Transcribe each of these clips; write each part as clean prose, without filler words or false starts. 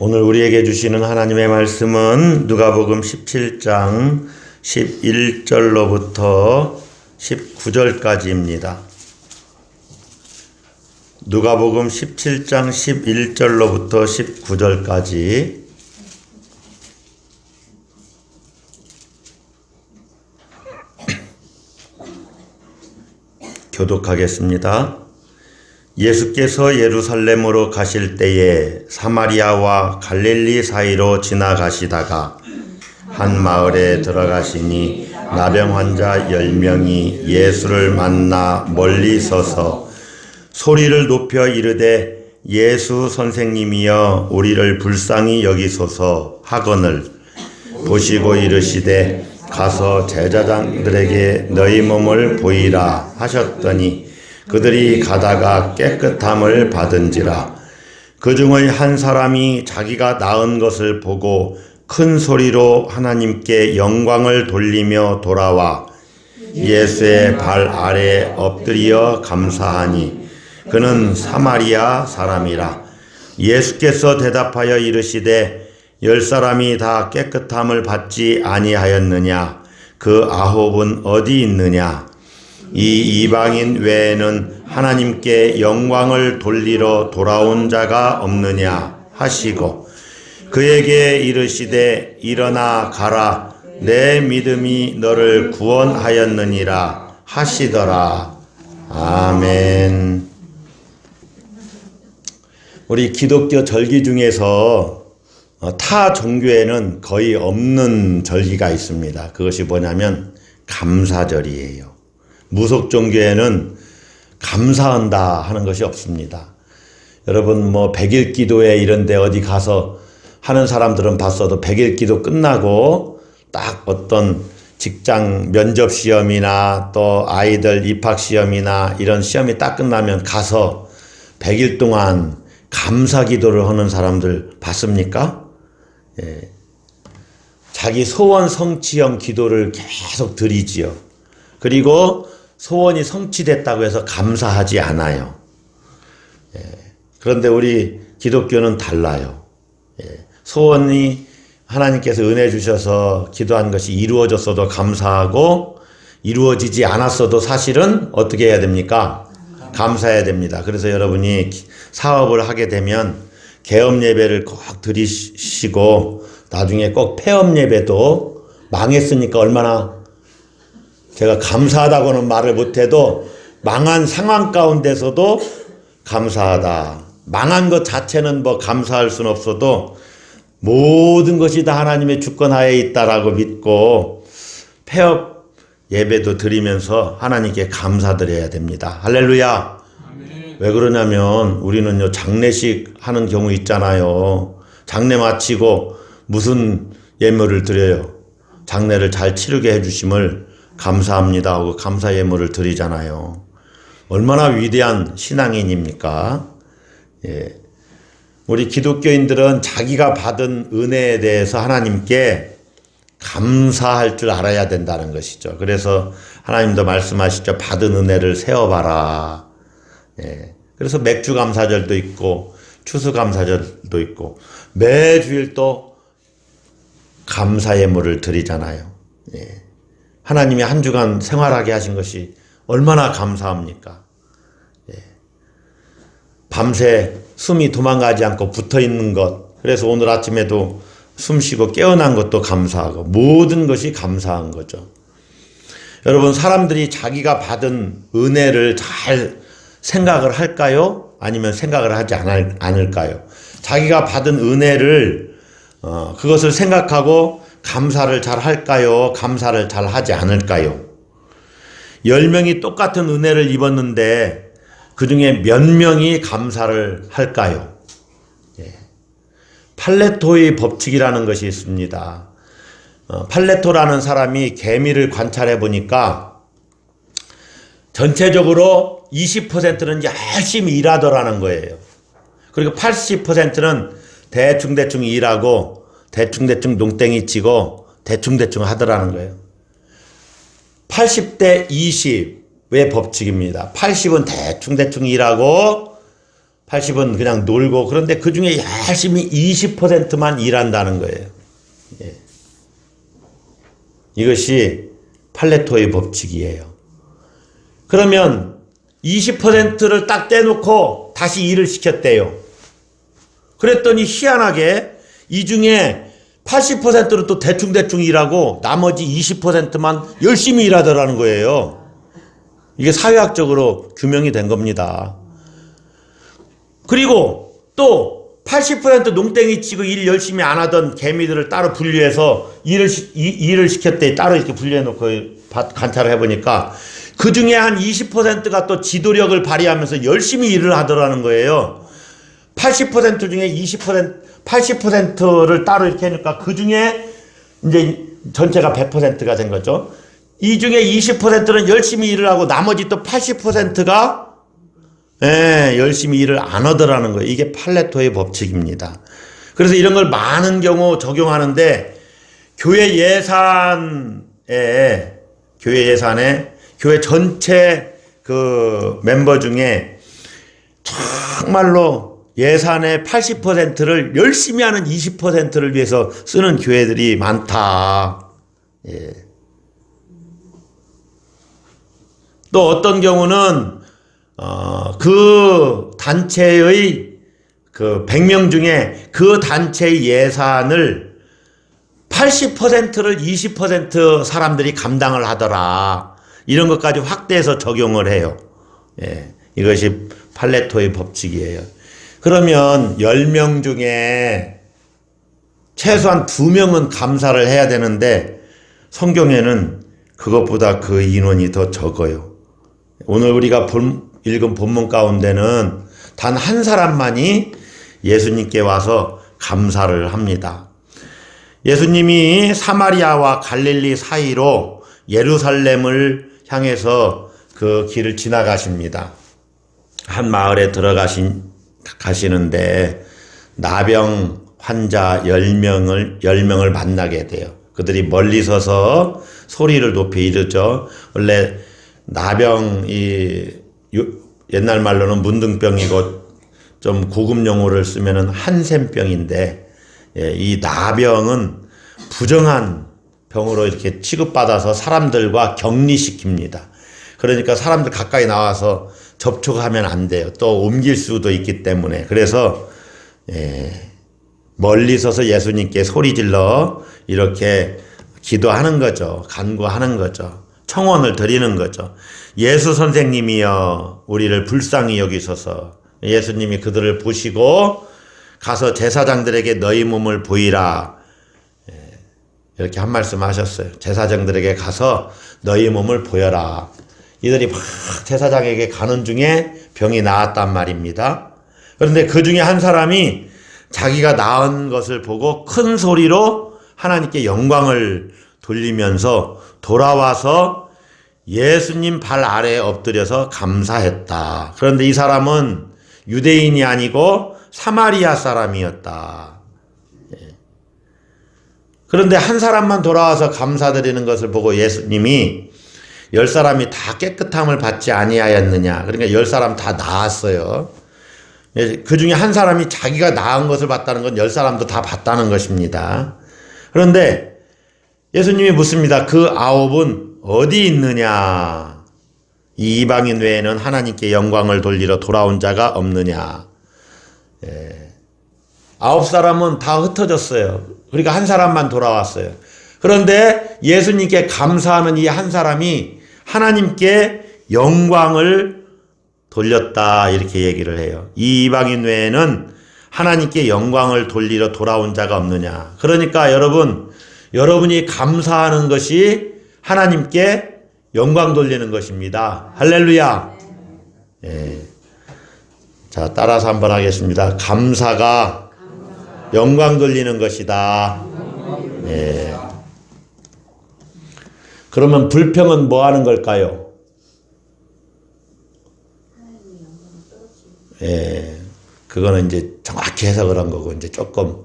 오늘 우리에게 주시는 하나님의 말씀은 누가복음 17장 11절로부터 19절까지입니다. 누가복음 17장 11절로부터 19절까지 교독하겠습니다. 예수께서 예루살렘으로 가실 때에 사마리아와 갈릴리 사이로 지나가시다가 한 마을에 들어가시니 나병 환자 10명이 예수를 만나 멀리 서서 소리를 높여 이르되 예수 선생님이여 우리를 불쌍히 여기소서 하거늘 보시고 이르시되 가서 제사장들에게 너희 몸을 보이라 하셨더니 그들이 가다가 깨끗함을 받은지라. 그 중의 한 사람이 자기가 나은 것을 보고 큰 소리로 하나님께 영광을 돌리며 돌아와 예수의 발 아래 엎드려 감사하니 그는 사마리아 사람이라. 예수께서 대답하여 이르시되 10사람이 다 깨끗함을 받지 아니하였느냐? 그 9은 어디 있느냐? 이 이방인 외에는 하나님께 영광을 돌리러 돌아온 자가 없느냐 하시고 그에게 이르시되 일어나 가라 내 믿음이 너를 구원하였느니라 하시더라. 아멘. 우리 기독교 절기 중에서 타 종교에는 거의 없는 절기가 있습니다. 그것이 뭐냐면 감사절이에요. 무속 종교에는 감사한다 하는 것이 없습니다. 여러분 뭐 100일 기도회 이런 데 어디 가서 하는 사람들은 봤어도 100일 기도 끝나고 딱 어떤 직장 면접 시험이나 또 아이들 입학 시험이나 이런 시험이 딱 끝나면 가서 100일 동안 감사 기도를 하는 사람들 봤습니까? 예. 자기 소원 성취형 기도를 계속 드리지요. 그리고 소원이 성취됐다고 해서 감사하지 않아요. 예. 그런데 우리 기독교는 달라요. 예. 소원이 하나님께서 은혜 주셔서 기도한 것이 이루어졌어도 감사하고 이루어지지 않았어도 사실은 어떻게 해야 됩니까? 감사해야 됩니다. 그래서 여러분이 사업을 하게 되면 개업 예배를 꼭 드리시고 나중에 꼭 폐업 예배도 망했으니까 얼마나 제가 감사하다고는 말을 못해도 망한 상황 가운데서도 감사하다. 망한 것 자체는 뭐 감사할 수는 없어도 모든 것이 다 하나님의 주권하에 있다라고 믿고 폐업 예배도 드리면서 하나님께 감사드려야 됩니다. 할렐루야. 아멘. 왜 그러냐면 우리는요 장례식 하는 경우 있잖아요. 장례 마치고 무슨 예물을 드려요? 장례를 잘 치르게 해주심을 감사합니다 하고 감사 예물을 드리잖아요. 얼마나 위대한 신앙인입니까? 예. 우리 기독교인들은 자기가 받은 은혜에 대해서 하나님께 감사할 줄 알아야 된다는 것이죠. 그래서 하나님도 말씀하시죠. 받은 은혜를 세어봐라. 예. 그래서 맥주 감사절도 있고 추수 감사절도 있고 매주일 또 감사 예물을 드리잖아요. 예. 하나님이 한 주간 생활하게 하신 것이 얼마나 감사합니까? 예. 밤새 숨이 도망가지 않고 붙어있는 것, 그래서 오늘 아침에도 숨 쉬고 깨어난 것도 감사하고 모든 것이 감사한 거죠. 여러분 사람들이 자기가 받은 은혜를 잘 생각을 할까요? 아니면 생각을 하지 않을까요? 자기가 받은 은혜를 그것을 생각하고 감사를 잘 할까요? 감사를 잘 하지 않을까요? 10명이 똑같은 은혜를 입었는데 그 중에 몇 명이 감사를 할까요? 예. 팔레토의 법칙이라는 것이 있습니다. 팔레토라는 사람이 개미를 관찰해 보니까 전체적으로 20%는 열심히 일하더라는 거예요. 그리고 80%는 대충 일하고 대충 농땡이 치고 대충 하더라는 거예요. 80대 20의 법칙입니다. 80은 대충 일하고 80은 그냥 놀고, 그런데 그 중에 열심히 20%만 일한다는 거예요. 예. 이것이 팔레토의 법칙이에요. 그러면 20%를 딱 떼놓고 다시 일을 시켰대요. 그랬더니 희한하게 이 중에 80%는 또 대충대충 일하고 나머지 20%만 열심히 일하더라는 거예요. 이게 사회학적으로 규명이 된 겁니다. 그리고 또 80% 농땡이 치고 일 열심히 안 하던 개미들을 따로 분류해서 일을 시켰대. 따로 이렇게 분류해놓고 관찰을 해보니까 그 중에 한 20%가 또 지도력을 발휘하면서 열심히 일을 하더라는 거예요. 80% 중에 80%를 따로 이렇게 해놓으니까 그 중에 이제 전체가 100%가 된 거죠. 이 중에 20%는 열심히 일을 하고 나머지 또 80%가 열심히 일을 안 하더라는 거예요. 이게 팔레토의 법칙입니다. 그래서 이런 걸 많은 경우 적용하는데 교회 예산에 교회 전체 그 멤버 중에 정말로 예산의 80%를 열심히 하는 20%를 위해서 쓰는 교회들이 많다. 예. 또 어떤 경우는 그 단체의 그 100명 중에 그 단체의 예산을 80%를 20% 사람들이 감당을 하더라. 이런 것까지 확대해서 적용을 해요. 예, 이것이 팔레토의 법칙이에요. 그러면 10명 중에 최소한 2명은 감사를 해야 되는데 성경에는 그것보다 그 인원이 더 적어요. 오늘 우리가 읽은 본문 가운데는 단 한 사람만이 예수님께 와서 감사를 합니다. 예수님이 사마리아와 갈릴리 사이로 예루살렘을 향해서 그 길을 지나가십니다. 한 마을에 가시는데 나병 환자 10명을 만나게 돼요. 그들이 멀리 서서 소리를 높이 이르죠. 원래 나병이 옛날 말로는 문둥병이고 좀 고급 용어를 쓰면은 한센병인데, 이 나병은 부정한 병으로 이렇게 취급받아서 사람들과 격리시킵니다. 그러니까 사람들 가까이 나와서 접촉하면 안 돼요. 또 옮길 수도 있기 때문에. 그래서 멀리 서서 예수님께 소리질러 이렇게 기도하는 거죠. 간구하는 거죠. 청원을 드리는 거죠. 예수 선생님이여 우리를 불쌍히 여기소서. 예수님이 그들을 보시고 가서 제사장들에게 너희 몸을 보이라. 이렇게 한 말씀 하셨어요. 제사장들에게 가서 너희 몸을 보여라. 이들이 막 제사장에게 가는 중에 병이 나았단 말입니다. 그런데 그 중에 한 사람이 자기가 나은 것을 보고 큰 소리로 하나님께 영광을 돌리면서 돌아와서 예수님 발 아래에 엎드려서 감사했다. 그런데 이 사람은 유대인이 아니고 사마리아 사람이었다. 그런데 한 사람만 돌아와서 감사드리는 것을 보고 예수님이 10사람이 다 깨끗함을 받지 아니하였느냐. 그러니까 10사람 다 나았어요. 그 중에 한 사람이 자기가 나은 것을 봤다는 건 10사람도 다 봤다는 것입니다. 그런데 예수님이 묻습니다. 그 9은 어디 있느냐? 이 이방인 외에는 하나님께 영광을 돌리러 돌아온 자가 없느냐? 9사람은 다 흩어졌어요. 그러니까 한 사람만 돌아왔어요. 그런데 예수님께 감사하는 이 한 사람이 하나님께 영광을 돌렸다 이렇게 얘기를 해요. 이 이방인 외에는 하나님께 영광을 돌리러 돌아온 자가 없느냐. 그러니까 여러분이 감사하는 것이 하나님께 영광 돌리는 것입니다. 할렐루야. 자, 따라서 한번 하겠습니다. 감사가 영광 돌리는 것이다. 그러면 불평은 뭐 하는 걸까요? 그거는 이제 정확히 해석을 한 거고, 이제 조금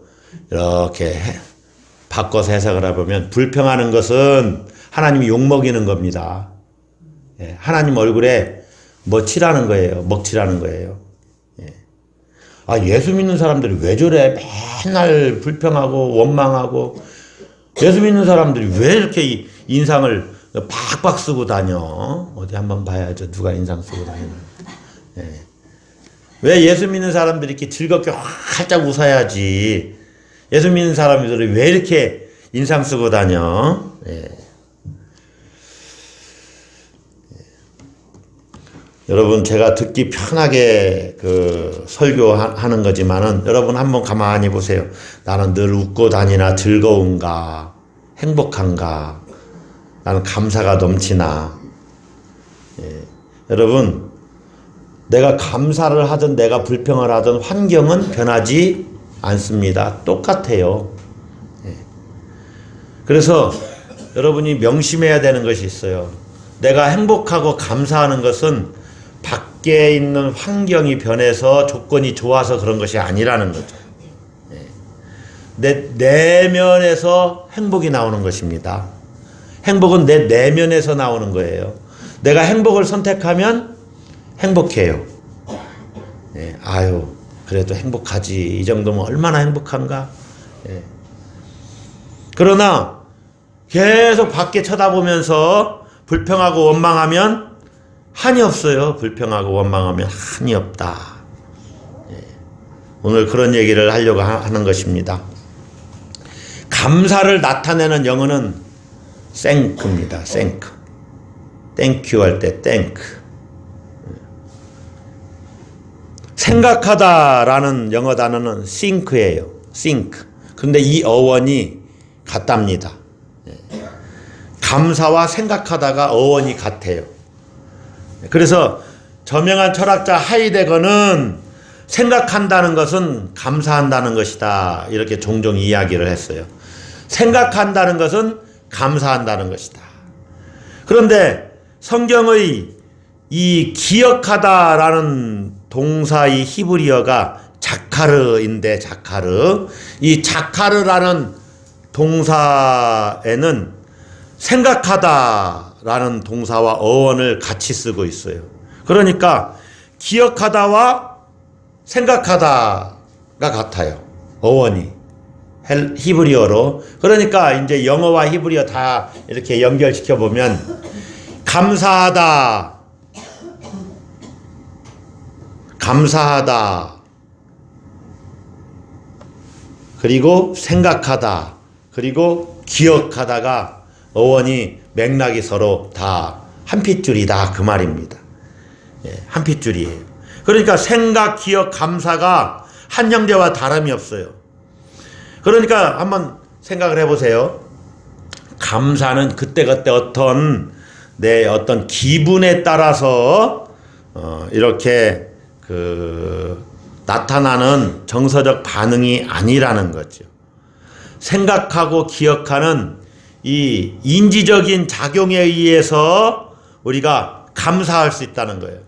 이렇게 바꿔서 해석을 해보면, 불평하는 것은 하나님이 욕먹이는 겁니다. 하나님 얼굴에 뭐 칠하는 거예요. 먹칠하는 거예요. 아, 예수 믿는 사람들이 왜 저래? 맨날 불평하고 원망하고. 예수 믿는 사람들이 왜 이렇게 인상을 팍팍 쓰고 다녀? 어디 한번 봐야죠. 누가 인상 쓰고 다니나. 예. 왜 예수 믿는 사람들이 이렇게 즐겁게 활짝 웃어야지. 예수 믿는 사람들이 왜 이렇게 인상 쓰고 다녀? 예. 여러분, 제가 듣기 편하게 설교하는 거지만은 여러분 한번 가만히 보세요. 나는 늘 웃고 다니나 즐거운가? 행복한가? 나는 감사가 넘치나? 예. 여러분, 내가 감사를 하든 내가 불평을 하든 환경은 변하지 않습니다. 똑같아요. 예. 그래서 여러분이 명심해야 되는 것이 있어요. 내가 행복하고 감사하는 것은 밖에 있는 환경이 변해서 조건이 좋아서 그런 것이 아니라는 거죠. 내 내면에서 행복이 나오는 것입니다. 행복은 내 내면에서 나오는 거예요. 내가 행복을 선택하면 행복해요. 아유, 그래도 행복하지. 이 정도면 얼마나 행복한가? 그러나 계속 밖에 쳐다보면서 불평하고 원망하면 한이 없어요. 불평하고 원망하면 한이 없다. 오늘 그런 얘기를 하려고 하는 것입니다. 감사를 나타내는 영어는 thank입니다. thank. thank you 할 때 thank. 생각하다라는 영어 단어는 think예요. think. 그런데 이 어원이 같답니다. 감사와 생각하다가 어원이 같아요. 그래서 저명한 철학자 하이데거는 생각한다는 것은 감사한다는 것이다. 이렇게 종종 이야기를 했어요. 생각한다는 것은 감사한다는 것이다. 그런데 성경의 이 기억하다라는 동사의 히브리어가 자카르인데, 자카르. 이 자카르라는 동사에는 생각하다라는 동사와 어원을 같이 쓰고 있어요. 그러니까 기억하다와 생각하다가 같아요. 어원이 히브리어로. 그러니까 이제 영어와 히브리어 다 이렇게 연결시켜 보면 감사하다, 감사하다, 그리고 생각하다, 그리고 기억하다가 어원이 맥락이 서로 다 한 핏줄이다 그 말입니다. 한 핏줄이에요. 그러니까 생각, 기억, 감사가 한 형제와 다름이 없어요. 그러니까 한번 생각을 해보세요. 감사는 그때그때 내 어떤 기분에 따라서 이렇게 나타나는 정서적 반응이 아니라는 거죠. 생각하고 기억하는 이 인지적인 작용에 의해서 우리가 감사할 수 있다는 거예요.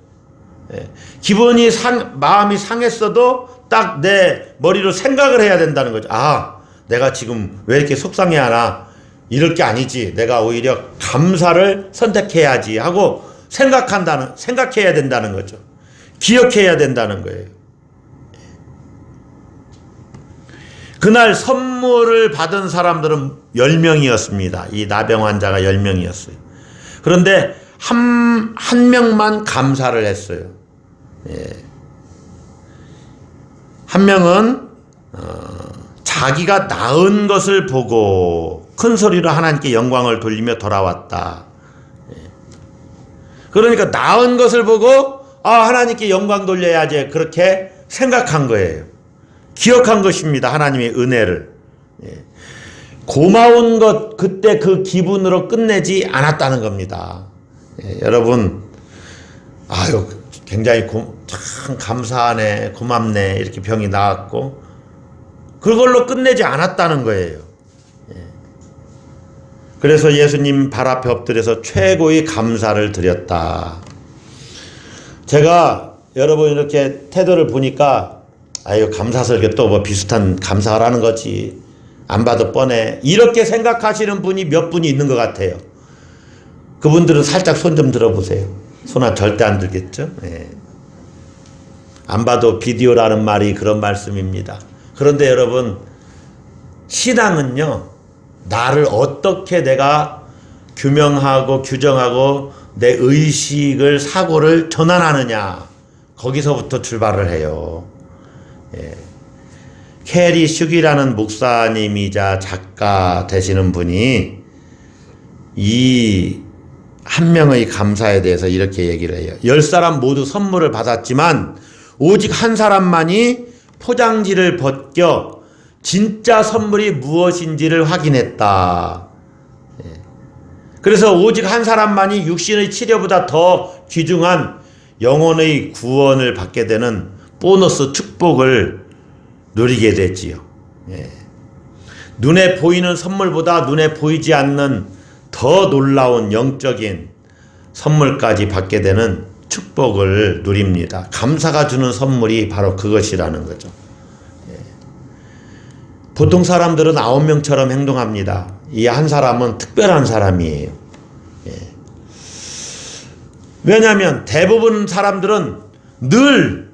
기분이 마음이 상했어도 딱 내 머리로 생각을 해야 된다는 거죠. 아, 내가 지금 왜 이렇게 속상해하나? 이럴 게 아니지. 내가 오히려 감사를 선택해야지 하고 생각해야 된다는 거죠. 기억해야 된다는 거예요. 그날 선물을 받은 사람들은 10명이었습니다. 이 나병 환자가 10명이었어요. 그런데 한 명만 감사를 했어요. 한 명은 자기가 나은 것을 보고 큰 소리로 하나님께 영광을 돌리며 돌아왔다. 그러니까 나은 것을 보고 하나님께 영광 돌려야지 그렇게 생각한 거예요. 기억한 것입니다. 하나님의 은혜를. 고마운 것 그때 그 기분으로 끝내지 않았다는 겁니다. 여러분, 아유 굉장히 참 감사하네, 고맙네 이렇게 병이 나았고 그걸로 끝내지 않았다는 거예요. 그래서 예수님 발 앞에 엎드려서 최고의 감사를 드렸다. 제가 여러분 이렇게 태도를 보니까 아유 감사설교 또 뭐 비슷한 감사하라는 거지, 안 봐도 뻔해, 이렇게 생각하시는 분이 몇 분이 있는 것 같아요. 그분들은 살짝 손 좀 들어보세요. 손은 절대 안 들겠죠. 안 봐도 비디오라는 말이 그런 말씀입니다. 그런데 여러분, 신앙은요, 나를 어떻게 내가 규명하고 규정하고 내 의식을, 사고를 전환하느냐, 거기서부터 출발을 해요. 예. 캐리 슈기라는 목사님이자 작가 되시는 분이 이 한 명의 감사에 대해서 이렇게 얘기를 해요. 10사람 모두 선물을 받았지만 오직 한 사람만이 포장지를 벗겨 진짜 선물이 무엇인지를 확인했다. 예. 그래서 오직 한 사람만이 육신의 치료보다 더 귀중한 영혼의 구원을 받게 되는 보너스 축복을 누리게 됐지요. 예. 눈에 보이는 선물보다 눈에 보이지 않는 더 놀라운 영적인 선물까지 받게 되는 축복을 누립니다. 감사가 주는 선물이 바로 그것이라는 거죠. 예. 보통 사람들은 9명처럼 행동합니다. 이 한 사람은 특별한 사람이에요. 예. 왜냐하면 대부분 사람들은 늘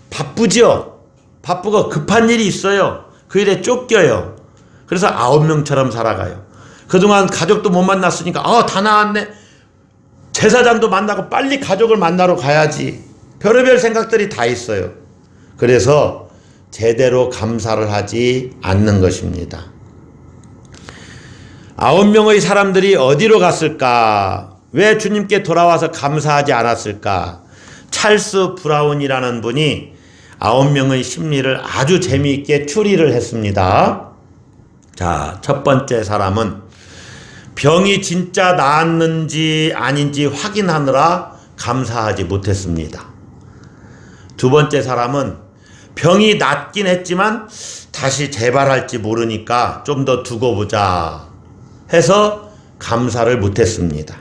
바쁘죠. 바쁘고 급한 일이 있어요. 그 일에 쫓겨요. 그래서 9명처럼 살아가요. 그동안 가족도 못 만났으니까 다 나왔네. 제사장도 만나고 빨리 가족을 만나러 가야지. 별의별 생각들이 다 있어요. 그래서 제대로 감사를 하지 않는 것입니다. 9명의 사람들이 어디로 갔을까? 왜 주님께 돌아와서 감사하지 않았을까? 찰스 브라운이라는 분이 9명의 심리를 아주 재미있게 추리를 했습니다. 자, 첫 번째 사람은 병이 진짜 나았는지 아닌지 확인하느라 감사하지 못했습니다. 두 번째 사람은 병이 낫긴 했지만 다시 재발할지 모르니까 좀 더 두고 보자 해서 감사를 못했습니다.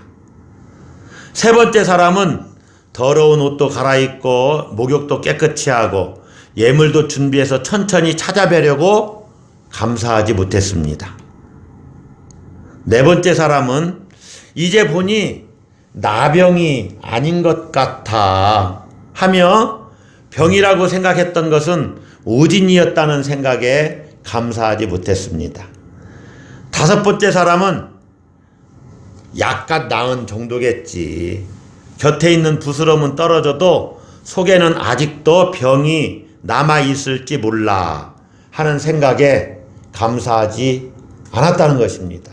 세 번째 사람은 더러운 옷도 갈아입고 목욕도 깨끗이 하고 예물도 준비해서 천천히 찾아뵈려고 감사하지 못했습니다. 네 번째 사람은 이제 보니 나병이 아닌 것 같아 하며 병이라고 생각했던 것은 오진이었다는 생각에 감사하지 못했습니다. 다섯 번째 사람은 약간 나은 정도겠지. 곁에 있는 부스럼은 떨어져도 속에는 아직도 병이 남아있을지 몰라 하는 생각에 감사하지 않았다는 것입니다.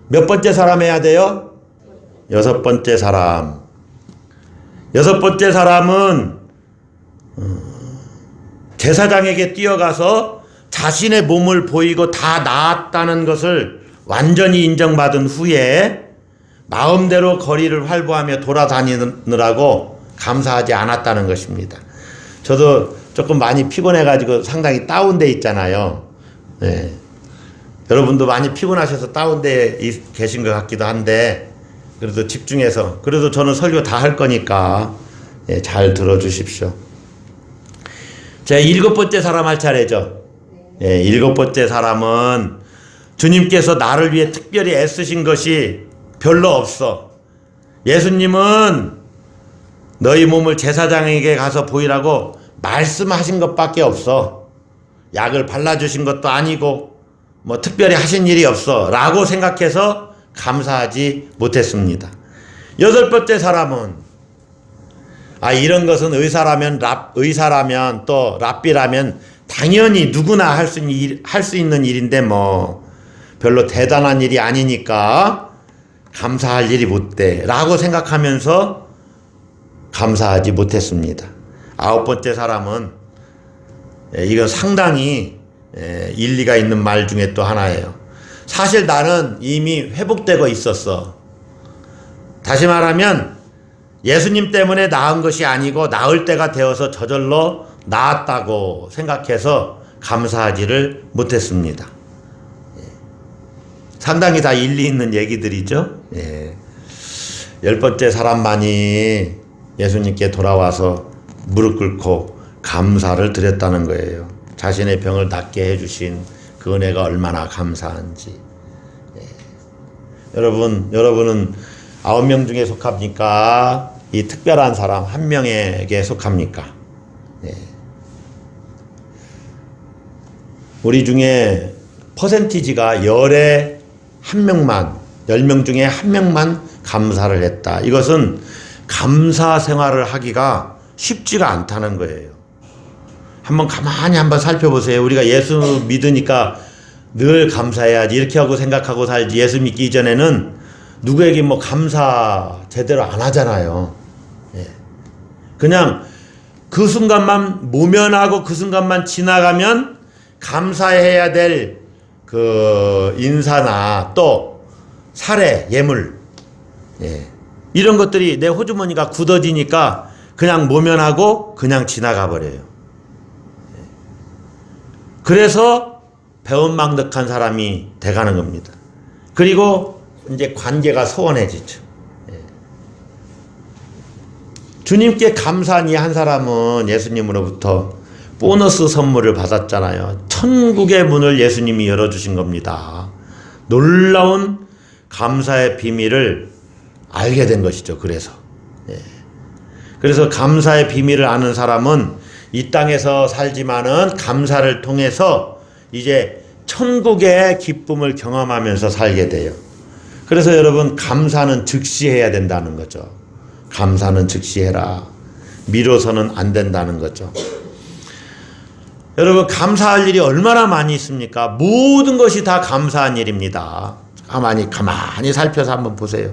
몇 번째 사람 해야 돼요? 여섯 번째 사람. 여섯 번째 사람은 제사장에게 뛰어가서 자신의 몸을 보이고 다 나았다는 것을 완전히 인정받은 후에 마음대로 거리를 활보하며 돌아다니느라고 감사하지 않았다는 것입니다. 저도 조금 많이 피곤해가지고 상당히 다운돼 있잖아요. 네. 여러분도 많이 피곤하셔서 다운돼 계신 것 같기도 한데 그래도 집중해서, 그래도 저는 설교 다 할 거니까 잘 들어주십시오. 제 일곱 번째 사람 할 차례죠. 일곱 번째 사람은 주님께서 나를 위해 특별히 애쓰신 것이 별로 없어. 예수님은 너희 몸을 제사장에게 가서 보이라고 말씀하신 것밖에 없어. 약을 발라주신 것도 아니고 뭐 특별히 하신 일이 없어 라고 생각해서 감사하지 못했습니다. 여덟 번째 사람은 이런 것은 의사라면 또 랍비라면 당연히 누구나 할 수 있는 일인데 뭐 별로 대단한 일이 아니니까 감사할 일이 못 돼 라고 생각하면서 감사하지 못했습니다. 아홉 번째 사람은 이건 상당히 일리가 있는 말 중에 또 하나예요. 사실 나는 이미 회복되고 있었어. 다시 말하면 예수님 때문에 나은 것이 아니고 나을 때가 되어서 저절로 나았다고 생각해서 감사하지를 못했습니다. 상당히 다 일리 있는 얘기들이죠. 열 번째 사람만이 예수님께 돌아와서 무릎 꿇고 감사를 드렸다는 거예요. 자신의 병을 낫게 해주신 그 은혜가 얼마나 감사한지. 여러분은 9명 중에 속합니까? 이 특별한 사람 한 명에게 속합니까? 우리 중에 퍼센티지가 열에 한 명만, 10명 중에 한 명만 감사를 했다. 이것은 감사 생활을 하기가 쉽지가 않다는 거예요. 한번 가만히 한번 살펴보세요. 우리가 예수 믿으니까 늘 감사해야지 이렇게 하고 생각하고 살지, 예수 믿기 이전에는 누구에게 뭐 감사 제대로 안 하잖아요. 예. 그냥 그 순간만 모면하고 그 순간만 지나가면 감사해야 될 그 인사나 또 사례, 예물, 예. 이런 것들이 내 호주머니가 굳어지니까 그냥 모면하고 그냥 지나가 버려요. 예. 그래서 배은망덕한 사람이 돼가는 겁니다. 그리고 이제 관계가 소원해지죠. 예. 주님께 감사한 이 한 사람은 예수님으로부터 보너스 선물을 받았잖아요. 천국의 문을 예수님이 열어주신 겁니다. 놀라운 감사의 비밀을 알게 된 것이죠. 그래서 예. 그래서 감사의 비밀을 아는 사람은 이 땅에서 살지만은 감사를 통해서 이제 천국의 기쁨을 경험하면서 살게 돼요. 그래서 여러분, 감사는 즉시 해야 된다는 거죠. 감사는 즉시 해라. 미뤄서는 안 된다는 거죠. 여러분, 감사할 일이 얼마나 많이 있습니까? 모든 것이 다 감사한 일입니다. 가만히 살펴서 한번 보세요.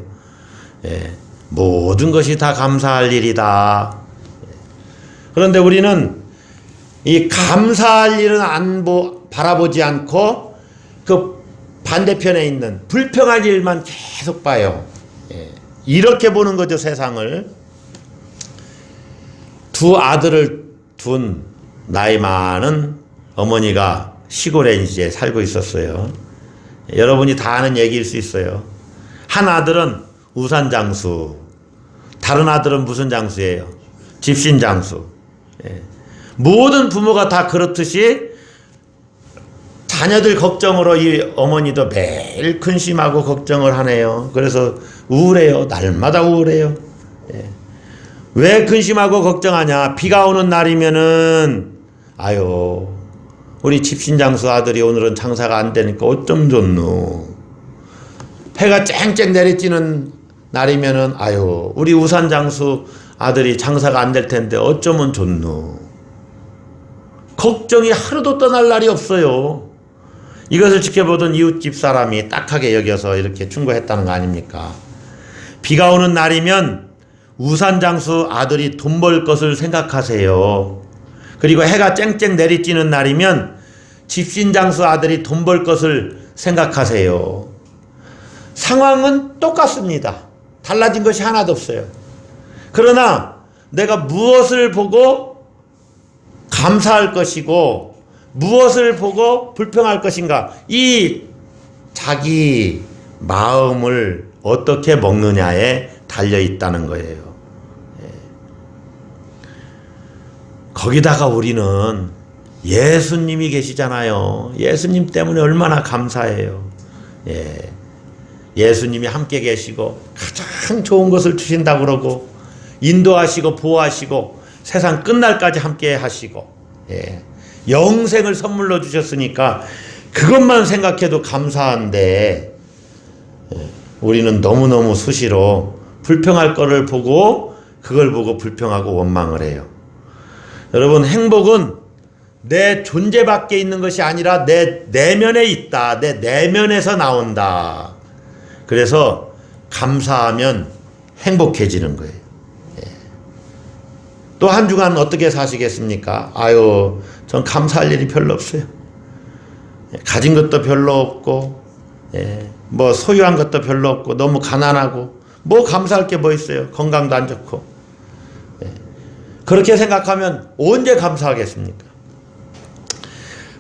예, 모든 것이 다 감사할 일이다. 그런데 우리는 이 감사할 일은 바라보지 않고 그 반대편에 있는 불평할 일만 계속 봐요. 예, 이렇게 보는 거죠, 세상을. 두 아들을 둔 나이 많은 어머니가 시골에 이제 살고 있었어요. 여러분이 다 아는 얘기일 수 있어요. 한 아들은 우산장수, 다른 아들은 무슨 장수예요? 집신장수. 예. 모든 부모가 다 그렇듯이 자녀들 걱정으로 이 어머니도 매일 근심하고 걱정을 하네요. 그래서 우울해요. 날마다 우울해요. 예. 왜 근심하고 걱정하냐? 비가 오는 날이면은 아유, 우리 집신장수 아들이 오늘은 장사가 안 되니까 어쩜 좋노. 해가 쨍쨍 내리쬐는 날이면은 아유, 우리 우산장수 아들이 장사가 안 될 텐데 어쩌면 좋노. 걱정이 하루도 떠날 날이 없어요. 이것을 지켜보던 이웃집 사람이 딱하게 여겨서 이렇게 충고했다는 거 아닙니까? 비가 오는 날이면 우산장수 아들이 돈 벌 것을 생각하세요. 그리고 해가 쨍쨍 내리쬐는 날이면 집신장수 아들이 돈 벌 것을 생각하세요. 상황은 똑같습니다. 달라진 것이 하나도 없어요. 그러나 내가 무엇을 보고 감사할 것이고 무엇을 보고 불평할 것인가, 이 자기 마음을 어떻게 먹느냐에 달려 있다는 거예요. 거기다가 우리는 예수님이 계시잖아요. 예수님 때문에 얼마나 감사해요. 예. 예수님이 함께 계시고 가장 좋은 것을 주신다고 그러고 인도하시고 보호하시고 세상 끝날까지 함께 하시고, 예. 영생을 선물로 주셨으니까 그것만 생각해도 감사한데, 예. 우리는 너무너무 수시로 불평할 거를 보고 그걸 보고 불평하고 원망을 해요. 여러분, 행복은 내 존재 밖에 있는 것이 아니라 내 내면에 있다. 내 내면에서 나온다. 그래서 감사하면 행복해지는 거예요. 예. 또 한 주간 어떻게 사시겠습니까? 아유, 전 감사할 일이 별로 없어요. 가진 것도 별로 없고, 예. 뭐 소유한 것도 별로 없고, 너무 가난하고, 뭐 감사할 게 뭐 있어요? 건강도 안 좋고. 그렇게 생각하면 언제 감사하겠습니까?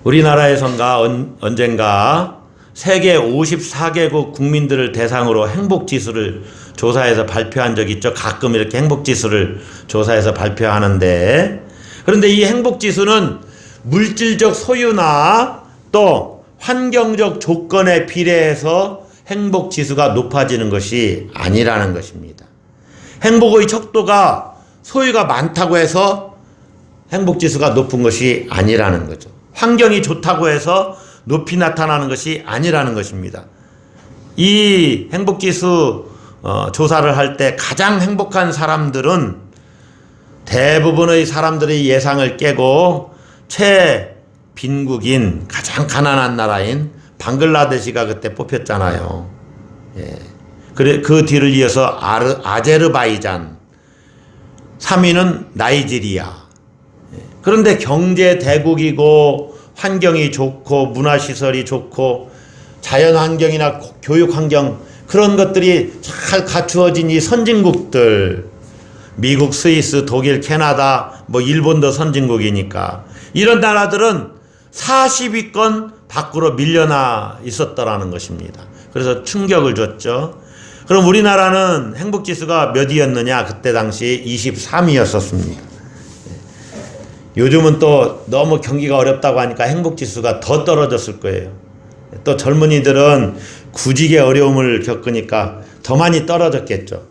우리나라에선가 언젠가 세계 54개국 국민들을 대상으로 행복지수를 조사해서 발표한 적이 있죠. 가끔 이렇게 행복지수를 조사해서 발표하는데, 그런데 이 행복지수는 물질적 소유나 또 환경적 조건에 비례해서 행복지수가 높아지는 것이 아니라는 것입니다. 행복의 척도가 소유가 많다고 해서 행복지수가 높은 것이 아니라는 거죠. 환경이 좋다고 해서 높이 나타나는 것이 아니라는 것입니다. 이 행복지수 조사를 할 때 가장 행복한 사람들은 대부분의 사람들의 예상을 깨고 최빈국인 가장 가난한 나라인 방글라데시가 그때 뽑혔잖아요. 예. 그래, 그 뒤를 이어서 아제르바이잔, 3위는 나이지리아. 예. 그런데 경제 대국이고 환경이 좋고 문화시설이 좋고 자연환경이나 교육환경 그런 것들이 잘 갖추어진 이 선진국들, 미국, 스위스, 독일, 캐나다, 뭐 일본도 선진국이니까 이런 나라들은 40위권 밖으로 밀려나 있었더라는 것입니다. 그래서 충격을 줬죠. 그럼 우리나라는 행복지수가 몇 위였느냐? 그때 당시 23위였었습니다. 요즘은 또 너무 경기가 어렵다고 하니까 행복지수가 더 떨어졌을 거예요. 또 젊은이들은 구직의 어려움을 겪으니까 더 많이 떨어졌겠죠.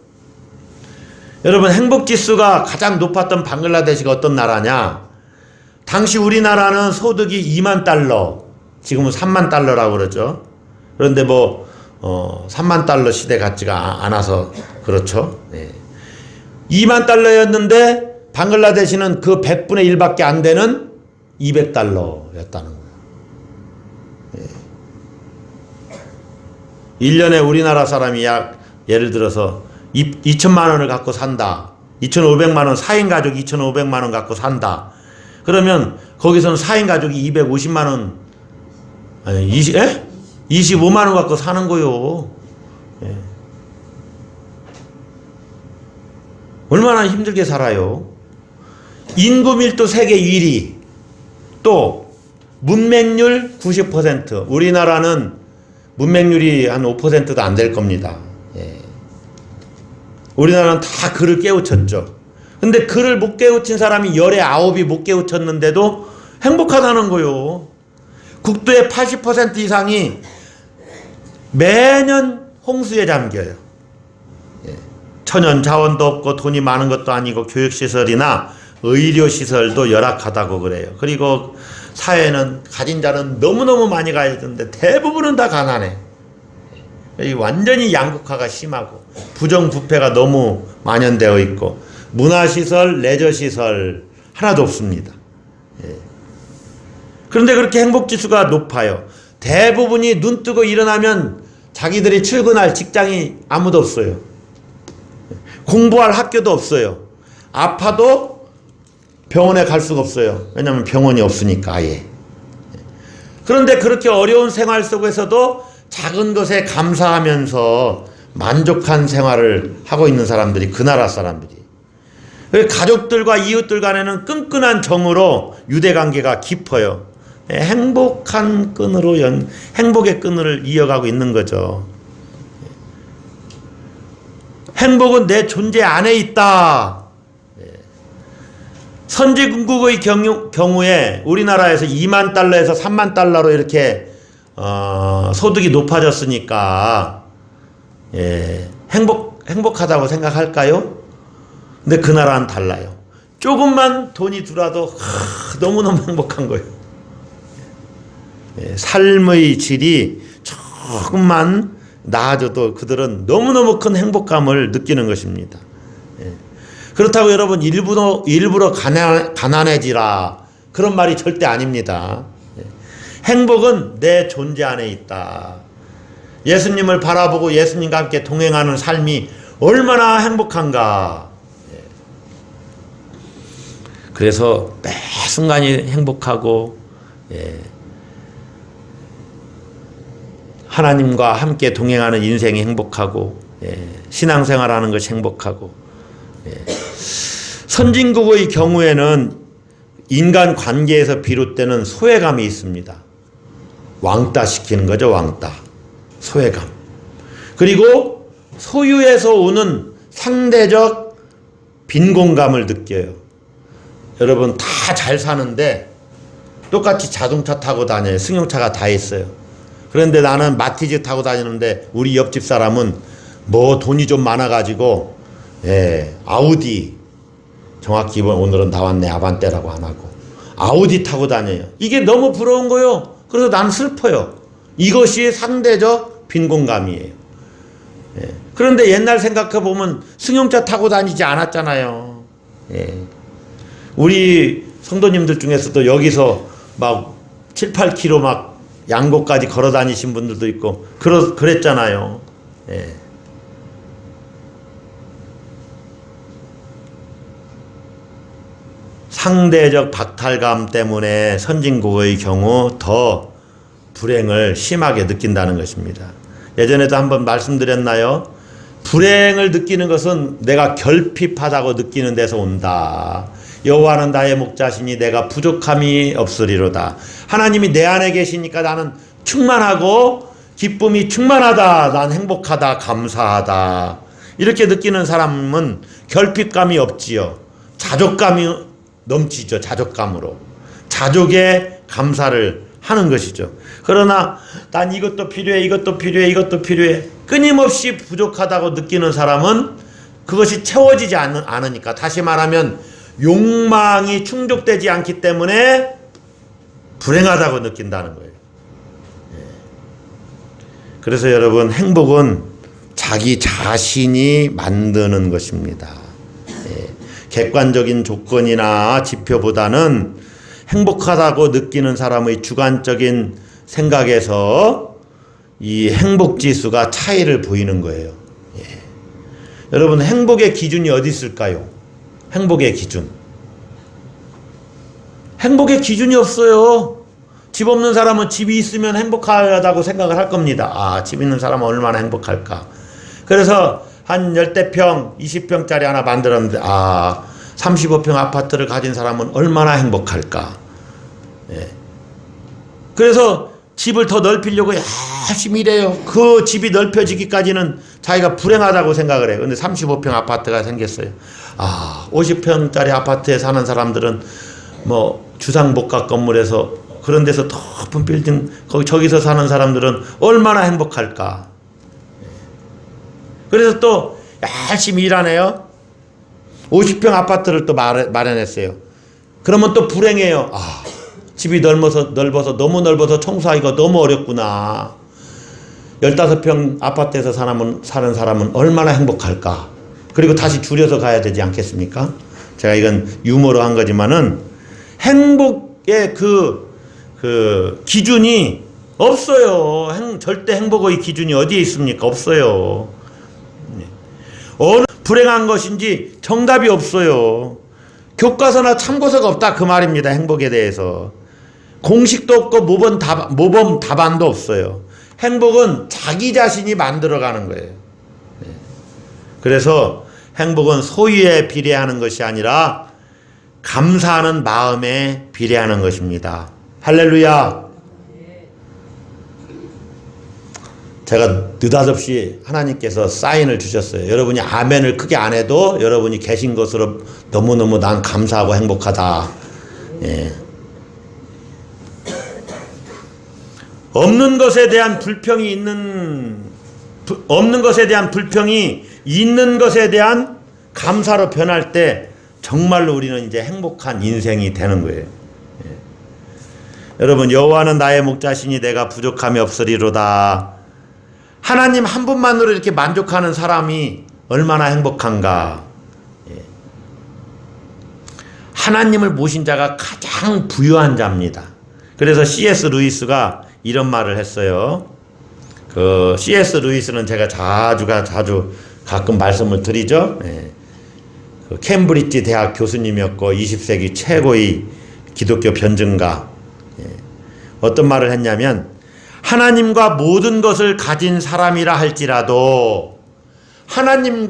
여러분, 행복지수가 가장 높았던 방글라데시가 어떤 나라냐? 당시 우리나라는 소득이 2만 달러, 지금은 3만 달러라고 그러죠. 그런데 3만 달러 시대 같지가 않아서 그렇죠. 네. 2만 달러였는데 방글라데시는 그 100분의 1밖에 안 되는 200달러였다는 거예요. 네. 1년에 우리나라 사람이 예를 들어서 2천만 원을 갖고 산다. 2,500만 원, 4인 가족 2,500만 원 갖고 산다. 그러면 거기서는 4인 가족이 250만 원, 아니 25만 원 갖고 사는 거요. 예. 얼마나 힘들게 살아요. 인구 밀도 세계 1위. 또 문맹률 90%. 우리나라는 문맹률이 한 5%도 안 될 겁니다. 예. 우리나라는 다 글을 깨우쳤죠. 근데 글을 못 깨우친 사람이 열에 9이 못 깨우쳤는데도 행복하다는 거요. 국토의 80% 이상이 매년 홍수에 잠겨요. 예. 천연 자원도 없고 돈이 많은 것도 아니고 교육시설이나 의료시설도 열악하다고 그래요. 그리고 사회는 가진 자는 너무너무 많이 가야 되는데 대부분은 다 가난해. 완전히 양극화가 심하고 부정부패가 너무 만연되어 있고 문화시설, 레저시설 하나도 없습니다. 예. 그런데 그렇게 행복지수가 높아요. 대부분이 눈 뜨고 일어나면 자기들이 출근할 직장이 아무도 없어요. 공부할 학교도 없어요. 아파도 병원에 갈 수가 없어요. 왜냐하면 병원이 없으니까 아예. 그런데 그렇게 어려운 생활 속에서도 작은 것에 감사하면서 만족한 생활을 하고 있는 사람들이 그 나라 사람들이. 가족들과 이웃들 간에는 끈끈한 정으로 유대관계가 깊어요. 행복한 끈으로 행복의 끈을 이어가고 있는 거죠. 행복은 내 존재 안에 있다. 선진국의 경우에 우리나라에서 2만 달러에서 3만 달러로 이렇게 소득이 높아졌으니까 행복하다고 생각할까요? 근데 그 나라는 달라요. 조금만 돈이 들어와도 너무너무 행복한 거예요. 삶의 질이 조금만 나아져도 그들은 너무너무 큰 행복감을 느끼는 것입니다. 그렇다고 여러분 일부러 가난해지라 그런 말이 절대 아닙니다. 행복은 내 존재 안에 있다. 예수님을 바라보고 예수님과 함께 동행하는 삶이 얼마나 행복한가. 그래서 매 순간이 행복하고 하나님과 함께 동행하는 인생이 행복하고 신앙생활하는 것이 행복하고 선진국의 경우에는 인간 관계에서 비롯되는 소외감이 있습니다. 왕따 시키는 거죠. 왕따. 소외감. 그리고 소유에서 오는 상대적 빈곤감을 느껴요. 여러분 다 잘 사는데 똑같이 자동차 타고 다녀요. 승용차가 다 있어요. 그런데 나는 마티즈 타고 다니는데 우리 옆집 사람은 뭐 돈이 좀 많아가지고 아우디, 정확히 오늘은 나왔네, 아반떼라고 안 하고 아우디 타고 다녀요. 이게 너무 부러운 거요. 그래서 난 슬퍼요. 이것이 상대적 빈곤감이에요. 예. 그런데 옛날 생각해 보면 승용차 타고 다니지 않았잖아요. 예. 우리 성도님들 중에서도 여기서 막 7, 8km 막 양곡까지 걸어 다니신 분들도 있고 그랬잖아요. 예. 상대적 박탈감 때문에 선진국의 경우 더 불행을 심하게 느낀다는 것입니다. 예전에도 한번 말씀드렸나요? 불행을 느끼는 것은 내가 결핍하다고 느끼는 데서 온다. 여호와는 나의 목자시니 내가 부족함이 없으리로다. 하나님이 내 안에 계시니까 나는 충만하고 기쁨이 충만하다. 난 행복하다. 감사하다. 이렇게 느끼는 사람은 결핍감이 없지요. 자족감이 넘치죠. 자족감으로. 자족에 감사를 하는 것이죠. 그러나 난 이것도 필요해, 이것도 필요해, 이것도 필요해. 끊임없이 부족하다고 느끼는 사람은 그것이 채워지지 않으니까, 다시 말하면 욕망이 충족되지 않기 때문에 불행하다고 느낀다는 거예요. 그래서 여러분, 행복은 자기 자신이 만드는 것입니다. 객관적인 조건이나 지표보다는 행복하다고 느끼는 사람의 주관적인 생각에서 이 행복지수가 차이를 보이는 거예요. 예. 여러분, 행복의 기준이 어디 있을까요? 행복의 기준. 행복의 기준이 없어요. 집 없는 사람은 집이 있으면 행복하다고 생각을 할 겁니다. 아, 집 있는 사람은 얼마나 행복할까. 그래서 한 10대평, 20평짜리 하나 만들었는데, 35평 아파트를 가진 사람은 얼마나 행복할까. 예. 그래서 집을 더 넓히려고 열심히 일해요. 그 집이 넓혀지기까지는 자기가 불행하다고 생각을 해요. 근데 35평 아파트가 생겼어요. 50평짜리 아파트에 사는 사람들은 뭐 주상복합 건물에서 그런 데서 높은 빌딩, 저기서 사는 사람들은 얼마나 행복할까. 그래서 또 열심히 일하네요. 50평 아파트를 또 마련했어요. 그러면 또 불행해요. 집이 넓어서 너무 넓어서 청소하기가 너무 어렵구나. 15평 아파트에서 사는 사람은 얼마나 행복할까. 그리고 다시 줄여서 가야 되지 않겠습니까? 제가 이건 유머로 한 거지만은 행복의 그 기준이 없어요. 절대 행복의 기준이 어디에 있습니까? 없어요. 어느 불행한 것인지 정답이 없어요. 교과서나 참고서가 없다 그 말입니다. 행복에 대해서. 공식도 없고 모범 답안도 없어요. 행복은 자기 자신이 만들어가는 거예요. 그래서 행복은 소유에 비례하는 것이 아니라 감사하는 마음에 비례하는 것입니다. 할렐루야. 제가 느닷없이 하나님께서 사인을 주셨어요. 여러분이 아멘을 크게 안 해도 여러분이 계신 것으로 너무너무 난 감사하고 행복하다. 예. 없는 것에 대한 불평이 있는 것에 대한 감사로 변할 때 정말로 우리는 이제 행복한 인생이 되는 거예요. 예. 여러분, 여호와는 나의 목자시니 내가 부족함이 없으리로다. 하나님 한 분만으로 이렇게 만족하는 사람이 얼마나 행복한가. 예. 하나님을 모신 자가 가장 부유한 자입니다. 그래서 C.S. 루이스가 이런 말을 했어요. 그 C.S. 루이스는 제가 자주 가끔 말씀을 드리죠. 예. 그 캠브리지 대학 교수님이었고 20세기 최고의 기독교 변증가. 예. 어떤 말을 했냐면, 하나님과 모든 것을 가진 사람이라 할지라도 하나님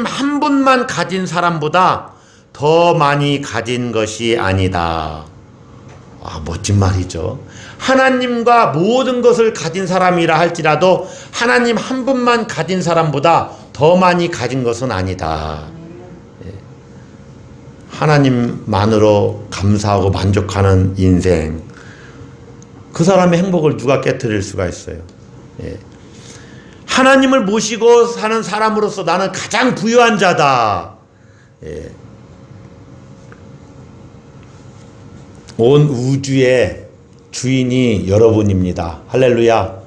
한 분만 가진 사람보다 더 많이 가진 것이 아니다. 멋진 말이죠. 하나님과 모든 것을 가진 사람이라 할지라도 하나님 한 분만 가진 사람보다 더 많이 가진 것은 아니다. 하나님만으로 감사하고 만족하는 인생, 그 사람의 행복을 누가 깨트릴 수가 있어요. 예. 하나님을 모시고 사는 사람으로서 나는 가장 부유한 자다. 예. 온 우주의 주인이 여러분입니다. 할렐루야.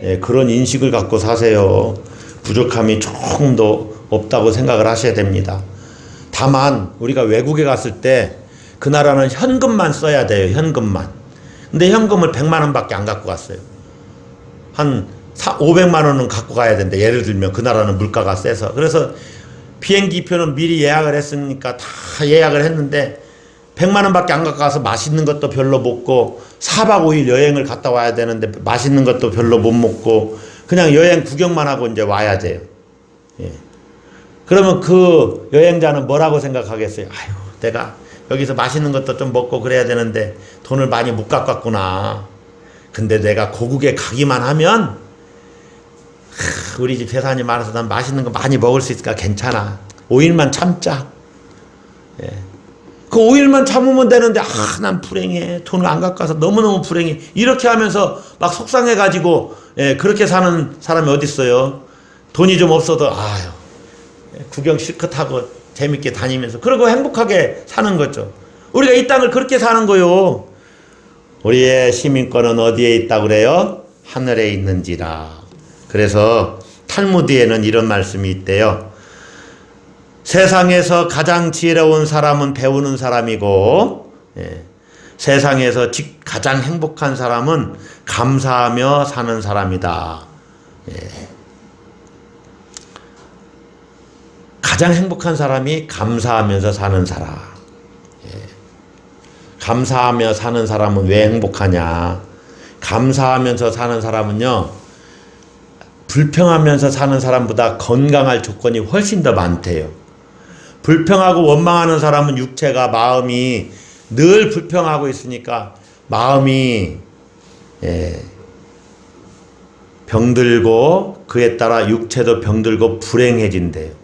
예, 그런 인식을 갖고 사세요. 부족함이 조금 더 없다고 생각을 하셔야 됩니다. 다만 우리가 외국에 갔을 때 그 나라는 현금만 써야 돼요. 현금만. 근데 현금을 100만 원밖에 안 갖고 갔어요. 한 500만 원은 갖고 가야 된대. 예를 들면 그 나라는 물가가 세서. 그래서 비행기표는 미리 예약을 했으니까 다 예약을 했는데 100만 원밖에 안 갖고 가서 맛있는 것도 별로 먹고 4박 5일 여행을 갔다 와야 되는데 맛있는 것도 별로 못 먹고 그냥 여행 구경만 하고 이제 와야 돼요. 예. 그러면 그 여행자는 뭐라고 생각하겠어요? 아유, 내가 여기서 맛있는 것도 좀 먹고 그래야 되는데 돈을 많이 못 갖고 왔구나. 근데 내가 고국에 가기만 하면 우리 집 재산이 많아서 난 맛있는 거 많이 먹을 수 있으니까 괜찮아. 5일만 참자. 예. 그 5일만 참으면 되는데 난 불행해. 돈을 안 갖고 와서 너무너무 불행해. 이렇게 하면서 막 속상해가지고 예, 그렇게 사는 사람이 어디 있어요. 돈이 좀 없어도 아유 구경 실컷 하고 재밌게 다니면서 그러고 행복하게 사는 거죠. 우리가 이 땅을 그렇게 사는 거요. 우리의 시민권은 어디에 있다고 그래요? 하늘에 있는지라. 그래서 탈무드에는 이런 말씀이 있대요. 세상에서 가장 지혜로운 사람은 배우는 사람이고 예, 세상에서 가장 행복한 사람은 감사하며 사는 사람이다. 예. 가장 행복한 사람이 감사하면서 사는 사람. 예. 감사하며 사는 사람은 왜 행복하냐? 감사하면서 사는 사람은요, 불평하면서 사는 사람보다 건강할 조건이 훨씬 더 많대요. 불평하고 원망하는 사람은 육체가, 마음이 늘 불평하고 있으니까 마음이 예, 병들고 그에 따라 육체도 병들고 불행해진대요.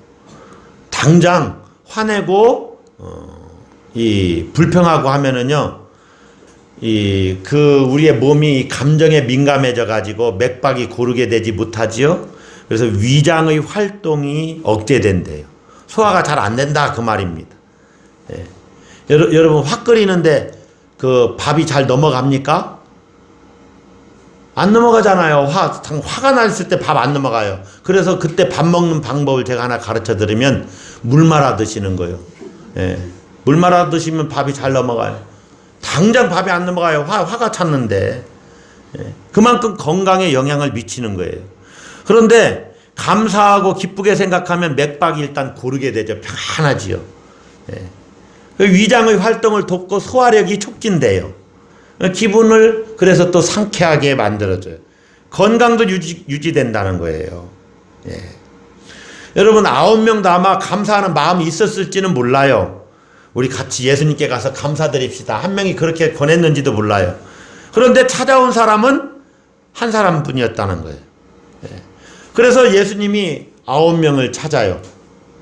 당장 화내고 이 불평하고 하면은요, 우리의 몸이 감정에 민감해져 가지고 맥박이 고르게 되지 못하지요. 그래서 위장의 활동이 억제된대요. 소화가 잘 안 된다 그 말입니다. 예. 여러분 확 끓이는데 그 밥이 잘 넘어갑니까? 안 넘어가잖아요. 화가 났을 때 밥 안 넘어가요. 그래서 그때 밥 먹는 방법을 제가 하나 가르쳐 드리면 물 말아 드시는 거예요. 예. 물 말아 드시면 밥이 잘 넘어가요. 당장 밥이 안 넘어가요. 화가 찼는데. 예. 그만큼 건강에 영향을 미치는 거예요. 그런데 감사하고 기쁘게 생각하면 맥박이 일단 고르게 되죠. 편하지요. 예. 위장의 활동을 돕고 소화력이 촉진돼요. 기분을 그래서 또 상쾌하게 만들어줘요. 건강도 유지된다는 거예요. 예. 여러분 9명도 아마 감사하는 마음이 있었을지는 몰라요. 우리 같이 예수님께 가서 감사드립시다. 한 명이 그렇게 권했는지도 몰라요. 그런데 찾아온 사람은 한 사람뿐이었다는 거예요. 예. 그래서 예수님이 9명을 찾아요.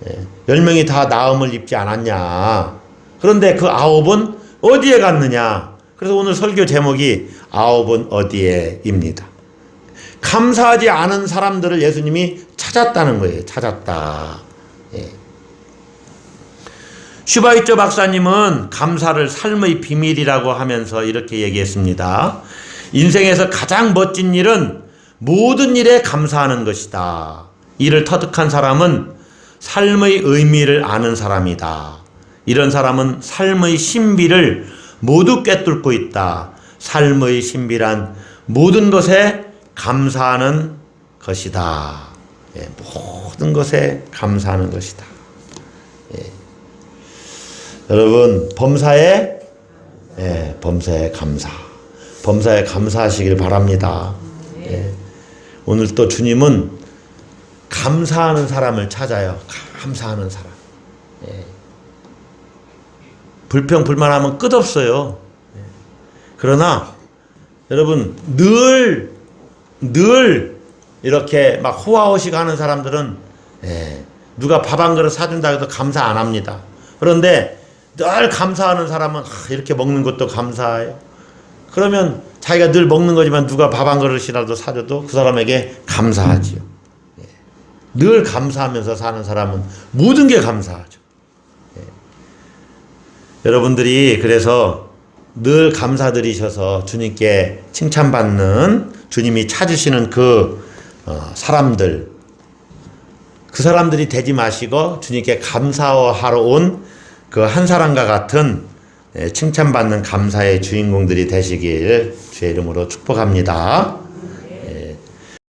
예. 10명이 다 나음을 입지 않았냐. 그런데 그 9은 어디에 갔느냐. 그래서 오늘 설교 제목이 9은 어디에입니다. 감사하지 않은 사람들을 예수님이 찾았다는 거예요. 찾았다. 예. 슈바이처 박사님은 감사를 삶의 비밀이라고 하면서 이렇게 얘기했습니다. 인생에서 가장 멋진 일은 모든 일에 감사하는 것이다. 이를 터득한 사람은 삶의 의미를 아는 사람이다. 이런 사람은 삶의 신비를 모두 꿰뚫고 있다. 삶의 신비란 모든 것에 감사하는 것이다. 예, 모든 것에 감사하는 것이다. 예. 여러분 범사에 감사. 범사에 감사하시길 바랍니다. 예. 오늘 또 주님은 감사하는 사람을 찾아요. 감사하는 사람. 예. 불평 불만하면 끝없어요. 그러나 여러분 늘 이렇게 막 호화호식 하는 사람들은 누가 밥 한 그릇 사준다 해도 감사 안 합니다. 그런데 늘 감사하는 사람은 이렇게 먹는 것도 감사해요. 그러면 자기가 늘 먹는 거지만 누가 밥 한 그릇이라도 사줘도 그 사람에게 감사하지요. 늘 감사하면서 사는 사람은 모든 게 감사하죠. 여러분들이 그래서 늘 감사드리셔서 주님께 칭찬받는 주님이 찾으시는 사람들, 그 사람들이 되지 마시고 주님께 감사하러 온 그 한 사람과 같은 칭찬받는 감사의 주인공들이 되시길 주의 이름으로 축복합니다.